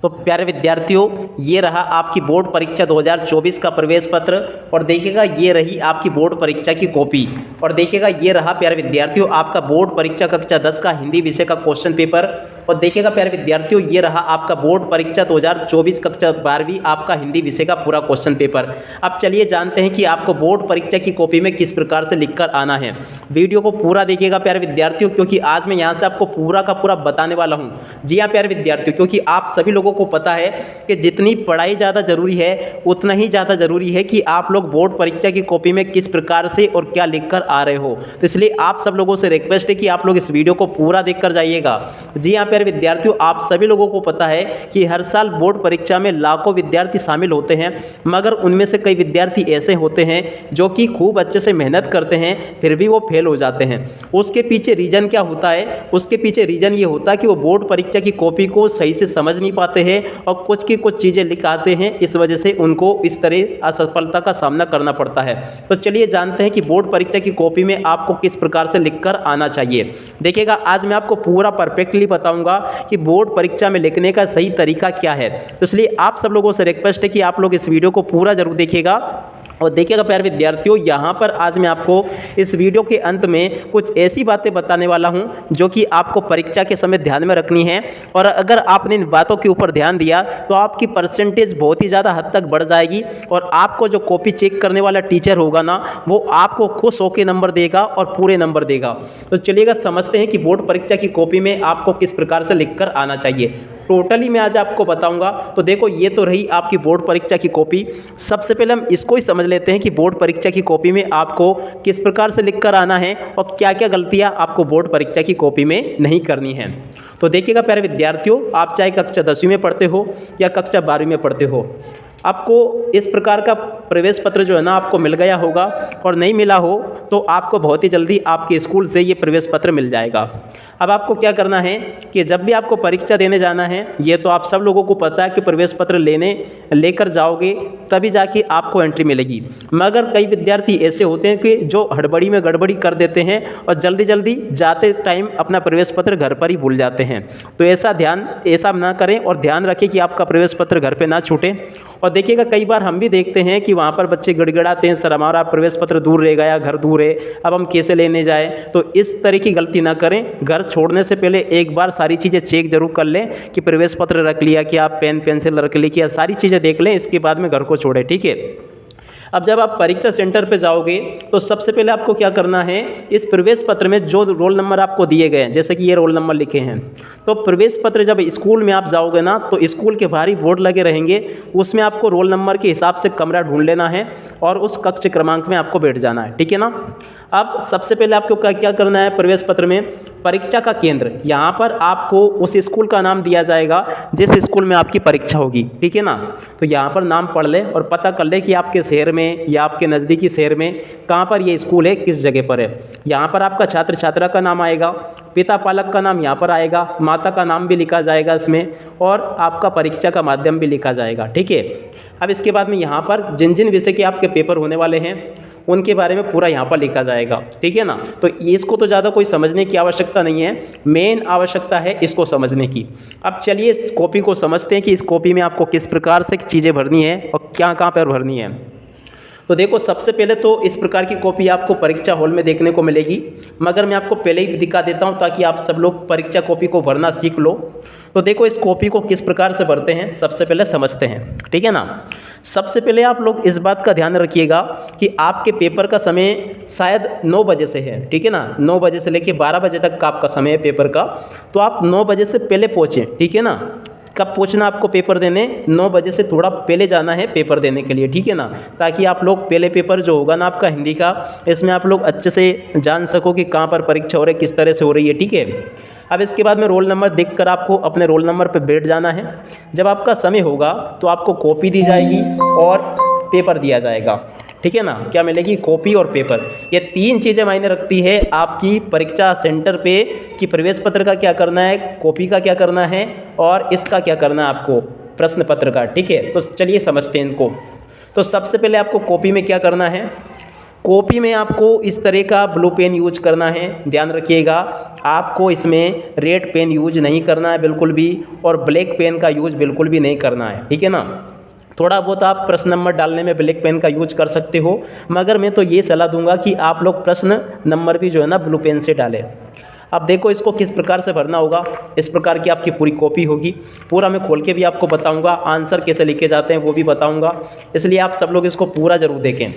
तो प्यारे विद्यार्थियों, ये रहा आपकी बोर्ड परीक्षा 2024 का प्रवेश पत्र और देखिएगा ये रही आपकी बोर्ड परीक्षा की कॉपी। और देखिएगा ये रहा प्यारे विद्यार्थियों आपका बोर्ड परीक्षा कक्षा 10 का हिंदी विषय का क्वेश्चन पेपर। और देखिएगा प्यारे विद्यार्थियों ये रहा आपका बोर्ड परीक्षा 2024 कक्षा 12वीं आपका हिंदी विषय का पूरा क्वेश्चन पेपर। अब चलिए जानते हैं कि आपको बोर्ड परीक्षा की कॉपी में किस प्रकार से लिखकर आना है। वीडियो को पूरा देखिएगा प्यारे विद्यार्थियों, क्योंकि आज मैं यहाँ से आपको पूरा का पूरा बताने वाला हूँ। जी हाँ प्यारे विद्यार्थियों, क्योंकि आप सभी लोगों को पता है कि जितनी पढ़ाई ज़्यादा जरूरी है उतना ही ज़्यादा जरूरी है कि आप लोग बोर्ड परीक्षा की कॉपी में किस प्रकार से और क्या लिखकर आ रहे हो। तो इसलिए आप सब लोगों से रिक्वेस्ट है कि आप लोग इस वीडियो को पूरा देखकर जाइएगा। जी हाँ प्यारे विद्यार्थियों, आप सभी लोगों को पता है कि हर साल बोर्ड परीक्षा में लाखों विद्यार्थी शामिल होते हैं, मगर उनमें से कई विद्यार्थी ऐसे होते हैं जो कि खूब अच्छे से मेहनत करते हैं फिर भी वो फेल हो जाते हैं। उसके पीछे रीजन क्या होता है? उसके पीछे रीजन ये होता है कि वो बोर्ड परीक्षा की कॉपी को सही से समझ नहीं पाते हैं और कुछ की कुछ चीज़ें लिख आते हैं, इस वजह से उनको इस तरह असफलता का सामना करना पड़ता है। तो चलिए जानते हैं कि बोर्ड परीक्षा की कॉपी में आपको किस प्रकार से लिखकर आना चाहिए। देखिएगा आज मैं आपको पूरा परफेक्टली बताऊंगा कि बोर्ड परीक्षा में लिखने का सही तरीका क्या है। तो इसलिए आप सब लोगों से रिक्वेस्ट है कि आप लोग इस वीडियो को पूरा जरूर देखिएगा। और देखिएगा प्यारे विद्यार्थियों, यहाँ पर आज मैं आपको इस वीडियो के अंत में कुछ ऐसी बातें बताने वाला हूँ जो कि आपको परीक्षा के समय ध्यान में रखनी है। और अगर आपने इन बातों के ऊपर ध्यान दिया तो आपकी परसेंटेज बहुत ही ज़्यादा हद तक बढ़ जाएगी और आपको जो कॉपी चेक करने वाला टीचर होगा ना, वो आपको खुश होकर नंबर देगा और पूरे नंबर देगा। तो चलिएगा समझते हैं कि बोर्ड परीक्षा की कॉपी में आपको किस प्रकार से लिखकर आना चाहिए। टोटली मैं आज आपको बताऊंगा। तो देखो ये तो रही आपकी बोर्ड परीक्षा की कॉपी। सबसे पहले हम इसको ही समझ लेते हैं कि बोर्ड परीक्षा की कॉपी में आपको किस प्रकार से लिखकर आना है और क्या क्या गलतियां आपको बोर्ड परीक्षा की कॉपी में नहीं करनी है। तो देखिएगा प्यारे विद्यार्थियों, आप चाहे कक्षा 10वीं में पढ़ते हो या कक्षा 12वीं में पढ़ते हो, आपको इस प्रकार का प्रवेश पत्र जो है ना आपको मिल गया होगा, और नहीं मिला हो तो आपको बहुत ही जल्दी आपके स्कूल से ये प्रवेश पत्र मिल जाएगा। अब आपको क्या करना है कि जब भी आपको परीक्षा देने जाना है, ये तो आप सब लोगों को पता है कि प्रवेश पत्र लेकर जाओगे तभी जाके आपको एंट्री मिलेगी। मगर कई विद्यार्थी ऐसे होते हैं कि जो हड़बड़ी में गड़बड़ी कर देते हैं और जल्दी जल्दी जाते टाइम अपना प्रवेश पत्र घर पर ही भूल जाते हैं। तो ऐसा ना करें और ध्यान रखें कि आपका प्रवेश पत्र घर पर ना छूटे। और देखिएगा कई बार हम भी देखते हैं कि वहाँ पर बच्चे गड़गड़ाते हैं, सर हमारा प्रवेश पत्र दूर रह गया, घर दूर है, अब हम कैसे लेने जाएं। तो इस तरह की गलती ना करें। घर छोड़ने से पहले एक बार सारी चीज़ें चेक जरूर कर लें कि प्रवेश पत्र रख लिया, कि आप पेन पेंसिल रख ली, कि सारी चीज़ें देख लें, इसके बाद में घर को छोड़ें, ठीक है। अब जब आप परीक्षा सेंटर पे जाओगे तो सबसे पहले आपको क्या करना है, इस प्रवेश पत्र में जो रोल नंबर आपको दिए गए हैं, जैसे कि ये रोल नंबर लिखे हैं, तो प्रवेश पत्र जब स्कूल में आप जाओगे ना तो स्कूल के बाहरी बोर्ड लगे रहेंगे, उसमें आपको रोल नंबर के हिसाब से कमरा ढूंढ लेना है और उस कक्ष क्रमांक में आपको बैठ जाना है, ठीक है ना। अब सबसे पहले आपको क्या करना है, प्रवेश पत्र में परीक्षा का केंद्र, यहाँ पर आपको उस स्कूल का नाम दिया जाएगा जिस स्कूल में आपकी परीक्षा होगी, ठीक है ना। तो यहाँ पर नाम पढ़ लें और पता कर लें कि आपके शहर में या आपके नज़दीकी शहर में कहाँ पर ये स्कूल है, किस जगह पर है। यहाँ पर आपका छात्र छात्रा का नाम आएगा, पिता पालक का नाम यहाँ पर आएगा, माता का नाम भी लिखा जाएगा इसमें, और आपका परीक्षा का माध्यम भी लिखा जाएगा, ठीक है। अब इसके बाद में यहाँ पर जिन जिन विषय के आपके पेपर होने वाले हैं उनके बारे में पूरा यहाँ पर लिखा जाएगा, ठीक है ना। तो इसको तो ज़्यादा कोई समझने की आवश्यकता नहीं है, मेन आवश्यकता है इसको समझने की। अब चलिए इस कॉपी को समझते हैं कि इस कॉपी में आपको किस प्रकार से चीज़ें भरनी है और क्या कहाँ पर भरनी है। तो देखो सबसे पहले तो इस प्रकार की कॉपी आपको परीक्षा हॉल में देखने को मिलेगी, मगर मैं आपको पहले ही दिखा देता हूँ ताकि आप सब लोग परीक्षा कॉपी को भरना सीख लो। तो देखो इस कॉपी को किस प्रकार से भरते हैं सबसे पहले समझते हैं, ठीक है ना। सबसे पहले आप लोग इस बात का ध्यान रखिएगा कि आपके पेपर का समय शायद 9 बजे से है, ठीक है ना। 9 बजे से लेकर 12 बजे तक का आपका समय है पेपर का, तो आप 9 बजे से पहले पहुँचें, ठीक है ना। कब पहुंचना आपको पेपर देने, 9 बजे से थोड़ा पहले जाना है पेपर देने के लिए, ठीक है ना, ताकि आप लोग पहले पेपर जो होगा ना आपका हिंदी का, इसमें आप लोग अच्छे से जान सको कि कहाँ पर परीक्षा हो रही है, किस तरह से हो रही है, ठीक है। अब इसके बाद में रोल नंबर देखकर आपको अपने रोल नंबर पर बैठ जाना है। जब आपका समय होगा तो आपको कॉपी दी जाएगी और पेपर दिया जाएगा, ठीक है ना। क्या मिलेगी, कॉपी और पेपर। ये 3 चीज़ें मायने रखती है आपकी परीक्षा सेंटर पे कि प्रवेश पत्र का क्या करना है, कॉपी का क्या करना है और इसका क्या करना है आपको, प्रश्न पत्र का, ठीक है। तो चलिए समझते हैं इनको। तो सबसे पहले आपको कॉपी में क्या करना है, कॉपी में आपको इस तरह का ब्लू पेन यूज करना है, ध्यान रखिएगा। आपको इसमें रेड पेन यूज नहीं करना है बिल्कुल भी, और ब्लैक पेन का यूज बिल्कुल भी नहीं करना है, ठीक है ना। थोड़ा बहुत आप प्रश्न नंबर डालने में ब्लैक पेन का यूज कर सकते हो, मगर मैं तो ये सलाह दूंगा कि आप लोग प्रश्न नंबर भी जो है ना ब्लू पेन से डालें। अब देखो इसको किस प्रकार से भरना होगा। इस प्रकार की आपकी पूरी कॉपी होगी, पूरा मैं खोल के भी आपको बताऊंगा, आंसर कैसे लिखे जाते हैं वो भी बताऊंगा, इसलिए आप सब लोग इसको पूरा ज़रूर देखें।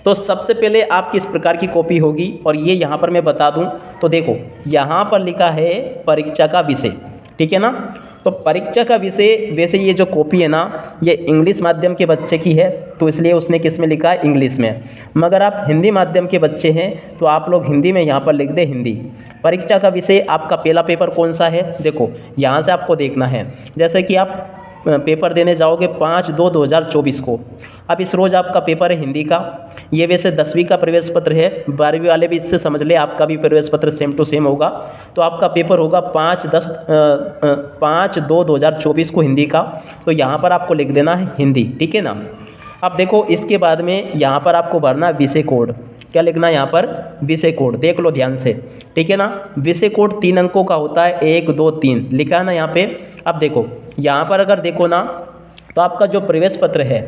तो सबसे पहले आपकी इस प्रकार की कॉपी होगी, और ये यहाँ पर मैं बता दूँ तो देखो यहाँ पर लिखा है परीक्षा का विषय, ठीक है ना। तो परीक्षा का विषय, वैसे ये जो कॉपी है ना ये इंग्लिश माध्यम के बच्चे की है, तो इसलिए उसने किस में लिखा है, इंग्लिश में। मगर आप हिंदी माध्यम के बच्चे हैं तो आप लोग हिंदी में यहाँ पर लिख दें हिंदी। परीक्षा का विषय आपका पहला पेपर कौन सा है, देखो यहाँ से आपको देखना है। जैसे कि आप पेपर देने जाओगे 5/2/2024 को, अब इस रोज़ आपका पेपर है हिंदी का। ये वैसे 10वीं का प्रवेश पत्र है, 12वीं वाले भी इससे समझ ले, आपका भी प्रवेश पत्र सेम टू सेम होगा। तो आपका पेपर होगा 5/2/2024 को हिंदी का, तो यहाँ पर आपको लिख देना है हिंदी, ठीक है ना। अब देखो इसके बाद में यहाँ पर आपको भरना विषय कोड। क्या लिखना है यहाँ पर, विषय कोड, देख लो ध्यान से, ठीक है ना। विषय कोड 3 अंकों का होता है, 1 2 3 लिखा है ना यहाँ पे। अब देखो यहाँ पर अगर देखो ना तो आपका जो प्रवेश पत्र है,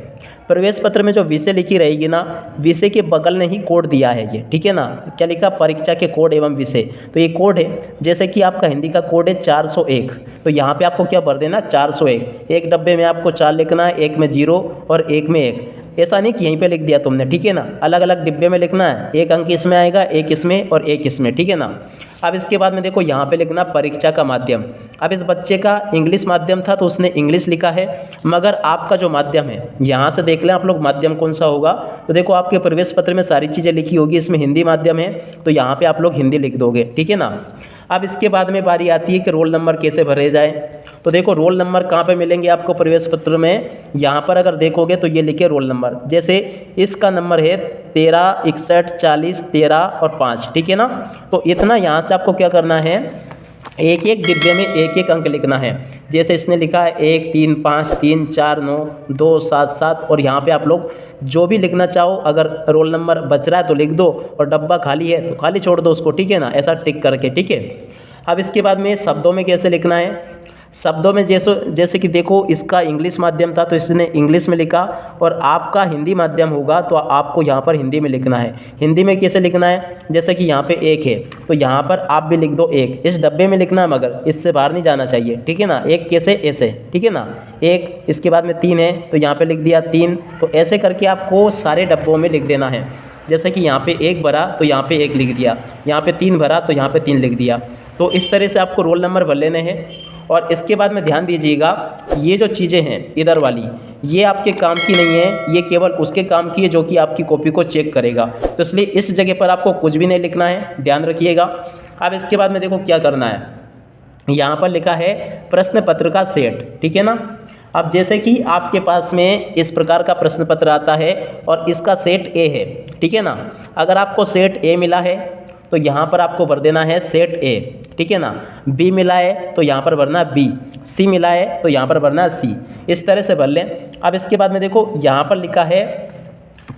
प्रवेश पत्र में जो विषय लिखी रहेगी ना, विषय के बगल में ही कोड दिया है ये, ठीक है ना। क्या लिखा, परीक्षा के कोड एवं विषय, तो ये कोड है। जैसे कि आपका हिंदी का कोड है 401, तो यहाँ पे आपको क्या भर देना, 401। एक डब्बे में आपको 4 लिखना है, एक में 0 और एक में 1। ऐसा नहीं कि यहीं पे लिख दिया तुमने, ठीक है ना, अलग अलग डिब्बे में लिखना है। एक अंक इसमें आएगा, एक इसमें और एक इसमें, ठीक है ना। अब इसके बाद में देखो यहाँ पे लिखना परीक्षा का माध्यम। अब इस बच्चे का इंग्लिश माध्यम था तो उसने इंग्लिश लिखा है, मगर आपका जो माध्यम है यहाँ से देख लें आप लोग माध्यम कौन सा होगा। तो देखो आपके प्रवेश पत्र में सारी चीज़ें लिखी होगी, इसमें हिंदी माध्यम है तो यहाँ पर आप लोग हिंदी लिख दोगे, ठीक है ना। अब इसके बाद में बारी आती है कि रोल नंबर कैसे भरे जाए। तो देखो रोल नंबर कहाँ पे मिलेंगे आपको प्रवेश पत्र में, यहाँ पर अगर देखोगे तो ये लिखे रोल नंबर। जैसे इसका नंबर है 13 61 40 13 और 5, ठीक है ना। तो इतना यहाँ से आपको क्या करना है, एक एक डिब्बे में एक एक अंक लिखना है। जैसे इसने लिखा है 1 3 5 3 4 9 2 7 7, और यहाँ पे आप लोग जो भी लिखना चाहो, अगर रोल नंबर बच रहा है तो लिख दो और डब्बा खाली है तो खाली छोड़ दो उसको, ठीक है ना, ऐसा टिक करके, ठीक है। अब इसके बाद में शब्दों में कैसे लिखना है, शब्दों में जैसे कि देखो इसका इंग्लिश माध्यम था तो इसने इंग्लिश में लिखा, और आपका हिंदी माध्यम होगा तो आपको यहाँ पर हिंदी में लिखना है। हिंदी में कैसे लिखना है, जैसे कि यहाँ पे 1 है तो यहाँ पर आप भी लिख दो 1, इस डब्बे में लिखना है मगर इससे बाहर नहीं जाना चाहिए, ठीक है ना। 1 कैसे, ऐसे, ठीक है ना। 1, इसके बाद में 3 है तो यहाँ पर लिख दिया 3, तो ऐसे करके आपको सारे डब्बों में लिख देना है। जैसे कि यहाँ पे 1 भरा तो यहाँ पे 1 लिख दिया, यहाँ पे 3 भरा तो यहाँ पे 3 लिख दिया। तो इस तरह से आपको रोल नंबर भर लेने हैं। और इसके बाद में ध्यान दीजिएगा, ये जो चीज़ें हैं इधर वाली, ये आपके काम की नहीं है, ये केवल उसके काम की है जो कि आपकी कॉपी को चेक करेगा। तो इसलिए इस जगह पर आपको कुछ भी नहीं लिखना है, ध्यान रखिएगा। अब इसके बाद में देखो क्या करना है, यहाँ पर लिखा है प्रश्न पत्र का सेट, ठीक है ना। अब जैसे कि आपके पास में इस प्रकार का प्रश्न पत्र आता है और इसका सेट ए है, ठीक है ना। अगर आपको सेट ए मिला है तो यहाँ पर आपको भर देना है सेट ए, ठीक है ना। बी मिला है तो यहाँ पर भरना बी, सी मिला है तो यहाँ पर भरना सी, इस तरह से भर लें। अब इसके बाद में देखो यहाँ पर लिखा है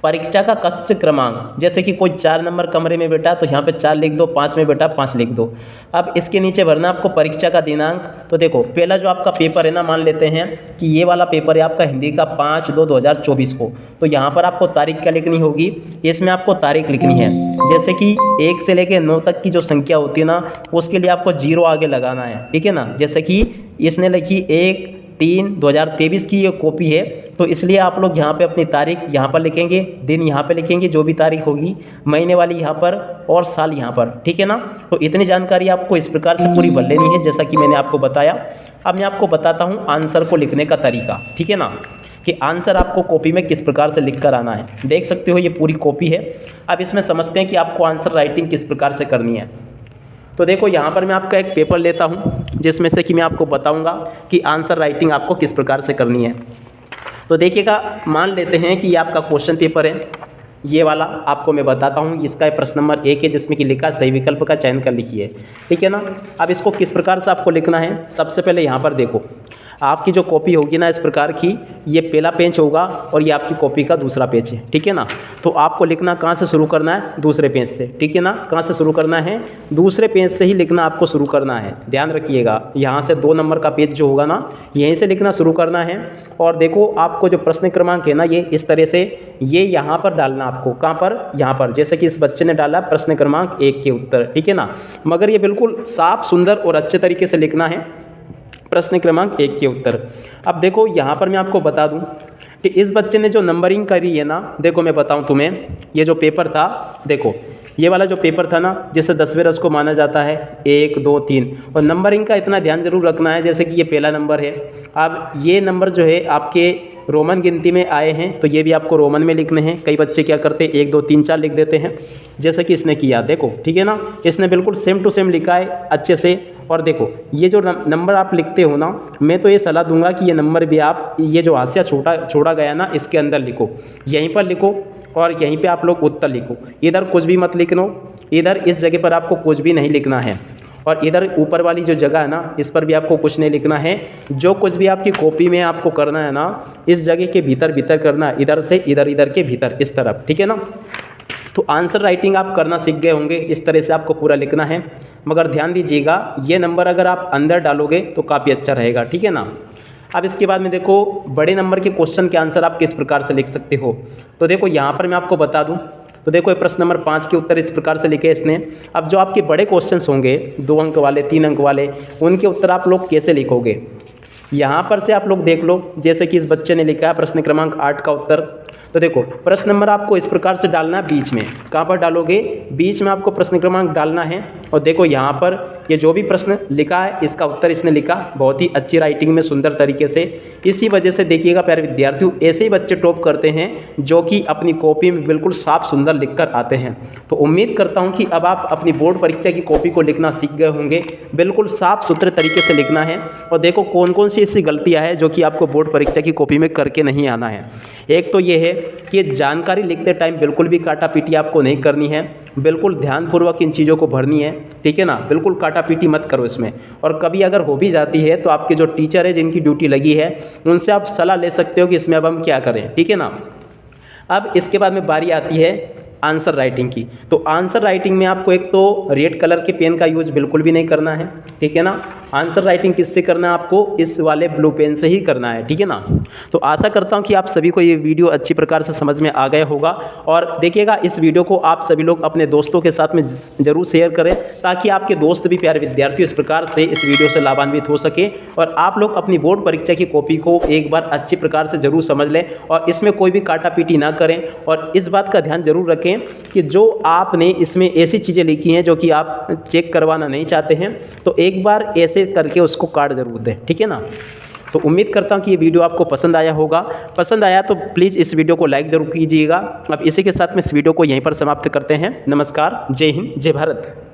परीक्षा का कक्ष क्रमांक। जैसे कि कोई 4 नंबर कमरे में बैठा तो यहाँ पे 4 लिख दो, 5 में बैठा 5 लिख दो। अब इसके नीचे भरना आपको परीक्षा का दिनांक। तो देखो पहला जो आपका पेपर है ना, मान लेते हैं कि ये वाला पेपर है आपका हिंदी का 5/2/2024 को, तो यहाँ पर आपको तारीख क्या लिखनी होगी, इसमें आपको तारीख लिखनी है। जैसे कि 1 से लेकर 9 तक की जो संख्या होती है ना, उसके लिए आपको 0 आगे लगाना है, ठीक है ना। जैसे कि इसने लिखी 1/3/2023 की ये कॉपी है, तो इसलिए आप लोग यहाँ पे अपनी तारीख यहाँ पर लिखेंगे, दिन यहाँ पे लिखेंगे जो भी तारीख होगी, महीने वाली यहाँ पर और साल यहाँ पर, ठीक है ना। तो इतनी जानकारी आपको इस प्रकार से पूरी भर लेनी है जैसा कि मैंने आपको बताया। अब मैं आपको बताता हूँ आंसर को लिखने का तरीका, ठीक है ना, कि आंसर आपको कॉपी में किस प्रकार से लिख कर आना है। देख सकते हो ये पूरी कॉपी है। अब इसमें समझते हैं कि आपको आंसर राइटिंग किस प्रकार से करनी है। तो देखो यहाँ पर मैं आपका एक पेपर लेता हूँ जिसमें से कि मैं आपको बताऊँगा कि आंसर राइटिंग आपको किस प्रकार से करनी है। तो देखिएगा, मान लेते हैं कि ये आपका क्वेश्चन पेपर है, ये वाला आपको मैं बताता हूँ। इसका प्रश्न नंबर 1 है जिसमें कि लिखा सही विकल्प का चयन कर लिखिए, ठीक है ना। अब इसको किस प्रकार से आपको लिखना है, सबसे पहले यहाँ पर देखो, आपकी जो कॉपी होगी ना इस प्रकार की, ये पहला पेज होगा और ये आपकी कॉपी का दूसरा पेज है, ठीक है ना। तो आपको लिखना कहाँ से शुरू करना है, दूसरे पेज से, ठीक है ना। कहाँ से शुरू करना है, दूसरे पेज से ही लिखना आपको शुरू करना है, ध्यान रखिएगा। यहाँ से 2 नंबर का पेज जो होगा ना, यहीं से लिखना शुरू करना है। और देखो आपको जो प्रश्न क्रमांक है ना, ये इस तरह से ये यहाँ पर डालना आपको, कहाँ पर, यहाँ पर, जैसे कि इस बच्चे ने डाला प्रश्न क्रमांक 1 के उत्तर, ठीक है ना। मगर ये बिल्कुल साफ, सुंदर और अच्छे तरीके से लिखना है प्रश्न क्रमांक 1 के उत्तर। अब देखो यहाँ पर मैं आपको बता दूं कि इस बच्चे ने जो नंबरिंग करी है ना, देखो मैं बताऊं तुम्हें, ये जो पेपर था, देखो ये वाला जो पेपर था ना, जिसे 10वें रस को माना जाता है 1 2 3, और नंबरिंग का इतना ध्यान जरूर रखना है, जैसे कि ये पहला नंबर है। अब ये नंबर जो है आपके रोमन गिनती में आए हैं, तो ये भी आपको रोमन में लिखने हैं। कई बच्चे क्या करते हैं 1 2 3 4 लिख देते हैं, जैसे कि इसने किया, देखो, ठीक है ना। इसने बिल्कुल सेम टू सेम लिखा है अच्छे से। और देखो ये जो नंबर आप लिखते हो ना, मैं तो ये सलाह दूंगा कि ये नंबर भी आप, ये जो हाशिया छोड़ा गया ना, इसके अंदर लिखो, यहीं पर लिखो, और यहीं पे आप लोग उत्तर लिखो। इधर कुछ भी मत लिखना, इधर इस जगह पर आपको कुछ भी नहीं लिखना है। और इधर ऊपर वाली जो जगह है ना, इस पर भी आपको कुछ नहीं लिखना है। जो कुछ भी आपकी कॉपी में आपको करना है ना, इस जगह के भीतर भीतर करना है, इधर से इधर, इधर के भीतर, इस तरफ, ठीक है ना। तो आंसर राइटिंग आप करना सीख गए होंगे, इस तरह से आपको पूरा लिखना है। मगर ध्यान दीजिएगा, ये नंबर अगर आप अंदर डालोगे तो काफ़ी अच्छा रहेगा, ठीक है ना। अब इसके बाद में देखो बड़े नंबर के क्वेश्चन के आंसर आप किस प्रकार से लिख सकते हो। तो देखो यहाँ पर मैं आपको बता दूँ, तो देखो ये प्रश्न नंबर 5 के उत्तर इस प्रकार से लिखे इसने। अब जो आपके बड़े क्वेश्चंस होंगे 2 अंक वाले, 3 अंक वाले, उनके उत्तर आप लोग कैसे लिखोगे, यहाँ पर से आप लोग देख लो। जैसे कि इस बच्चे ने लिखा है प्रश्न क्रमांक 8 का उत्तर, तो देखो प्रश्न नंबर आपको इस प्रकार से डालना है बीच में। कहाँ पर डालोगे, बीच में आपको प्रश्न क्रमांक डालना है। और देखो यहाँ पर ये जो भी प्रश्न लिखा है, इसका उत्तर इसने लिखा बहुत ही अच्छी राइटिंग में, सुंदर तरीके से। इसी वजह से देखिएगा प्यारे विद्यार्थियों, ऐसे ही बच्चे टॉप करते हैं जो कि अपनी कॉपी में बिल्कुल साफ सुंदर लिख कर आते हैं। तो उम्मीद करता हूँ कि अब आप अपनी बोर्ड परीक्षा की कॉपी को लिखना सीख गए होंगे। बिल्कुल साफ सुथरे तरीके से लिखना है। और देखो कौन कौन सी ऐसी गलतियाँ हैं जो कि आपको बोर्ड परीक्षा की कॉपी में करके नहीं आना है। एक तो ये है कि जानकारी लिखते टाइम बिल्कुल भी काटा पीटी आपको नहीं करनी है, बिल्कुल ध्यानपूर्वक इन चीज़ों को भरनी है, ठीक है ना। बिल्कुल काटा पीटी मत करो इसमें। और कभी अगर हो भी जाती है तो आपके जो टीचर है, जिनकी ड्यूटी लगी है, उनसे आप सलाह ले सकते हो कि इसमें अब हम क्या करें, ठीक है ना। अब इसके बाद में बारी आती है आंसर राइटिंग की। तो आंसर राइटिंग में आपको एक तो रेड कलर के पेन का यूज बिल्कुल भी नहीं करना है, ठीक है ना। आंसर राइटिंग किससे करना है, आपको इस वाले ब्लू पेन से ही करना है, ठीक है ना। तो आशा करता हूँ कि आप सभी को ये वीडियो अच्छी प्रकार से समझ में आ गया होगा। और देखिएगा इस वीडियो को आप सभी लोग अपने दोस्तों के साथ में ज़रूर शेयर करें, ताकि आपके दोस्त भी प्यारे विद्यार्थी इस प्रकार से इस वीडियो से लाभान्वित हो सके। और आप लोग अपनी बोर्ड परीक्षा की कॉपी को एक बार अच्छी प्रकार से ज़रूर समझ लें और इसमें कोई भी काटा पीटी ना करें। और इस बात का ध्यान जरूर रखें कि जो आपने इसमें ऐसी चीज़ें लिखी हैं जो कि आप चेक करवाना नहीं चाहते हैं, तो एक बार ऐसे करके उसको काट जरूर दें, ठीक है ना। तो उम्मीद करता हूँ कि ये वीडियो आपको पसंद आया होगा। पसंद आया तो प्लीज़ इस वीडियो को लाइक ज़रूर कीजिएगा। अब इसी के साथ में इस वीडियो को यहीं पर समाप्त करते हैं। नमस्कार, जय हिंद, जय भारत।